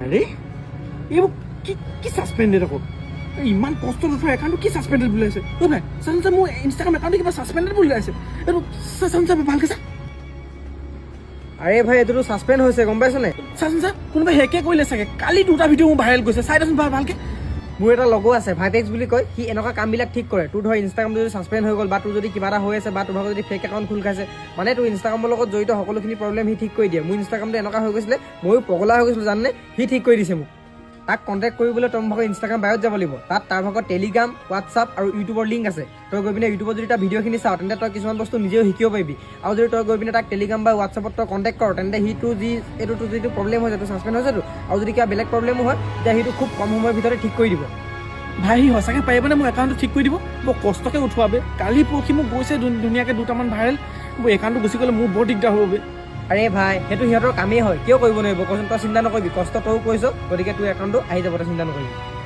আৰে এইবোৰ কি কি সাসপেন্ডেড আকৌ ইমান কষ্ট নথোৱা একাউণ্টটো কি সাসপেন্ডেড বুলি আছে অ ভাই চাচোন মোৰ ইনষ্টাগ্ৰাম একাউণ্টটো কিবা সাসপেন্ডেড বুলি আছে এইটো চাচোন ভালকে চা আরে ভাই এটো সাসপেন্ড হৈছে গম পাইছ নাই চাচোন চা কোনোবাই হেকে কৰিলে চাগে কালি দুটা ভিডিঅ' মোৰ ভাইৰেল গৈছে চাই দেচোন ভালকে মোৰ এটা লগো আছে ভাইটেক্স বুলি কয় সি এনেকুৱা কামবিলাক ঠিক কৰে তোৰ ধৰ ইনষ্টাগ্ৰাম যদি সাসপেন্ড হৈ গ'ল বা তোৰ যদি কিবা এটা হৈ আছে বা তোৰ ভাগৰ যদি ফেক একাউণ্ট খোল খাইছে মানে তোৰ ইনষ্টাগ্ৰামৰ লগত জড়িত সকলোখিনি প্ৰব্লেম সি ঠিক কৰি দিয়ে মোৰ ইনষ্টাগ্ৰামটো এনেকুৱা হৈ গৈছিলে ময়ো পগলা হৈ গৈছিলোঁ জাননে সি ঠিক কৰি দিছে মোক তাক কণ্টেক্ট কৰিবলৈ তোৰ ভাগৰ ইনষ্টাগ্ৰাম বায়'ত যাব লাগিব তাত তাৰ ভাগৰ টেলিগ্ৰাম হোৱাটছআপ আৰু ইউটিউবৰ লিংক আছে তই গৈ পিনে ইউটিউবত যদি তাৰ ভিডিঅ'খিনি চাওঁ তেন্তে তই কিছুমান বস্তু নিজেও শিকিব পাৰিবি আৰু যদি তই গৈ পিনে তাক টেলিগ্ৰাম বা হোৱাটছআপত তই কণ্টেক্ট কৰ তেন্তে সিটো এইটো যিটো প্ৰব্লেম হৈছে তোৰ ছাছপেণ্ড হৈছেতো আৰু যদি কিবা বেলেগ প্ৰব্লেমো হয় তেতিয়া সিটো খুব কম সময়ৰ ভিতৰতে ঠিক কৰি দিব ভাই সি সঁচাকৈ পাৰিবনে মোৰ একাউণ্টটো ঠিক কৰি দিব বৰ কষ্টকৈ উঠোৱাবে কালি পৰহি মোক গৈছে ধুনীয়াকৈ দুটামান ভাইৰেল মোৰ একাউণ্টটো গুচি গ'লে মোৰ বৰ দিগদাৰ হ'ব বে আৰে ভাই সেইটো সিহঁতৰ কামেই হয় কিয় কৰিব নোৱাৰিব কচোন তই চিন্তা নকৰিবি কষ্ট তইও কৰিছ গতিকে তোৰ একাউণ্টটো আহি যাব তই চিন্তা নকৰিবি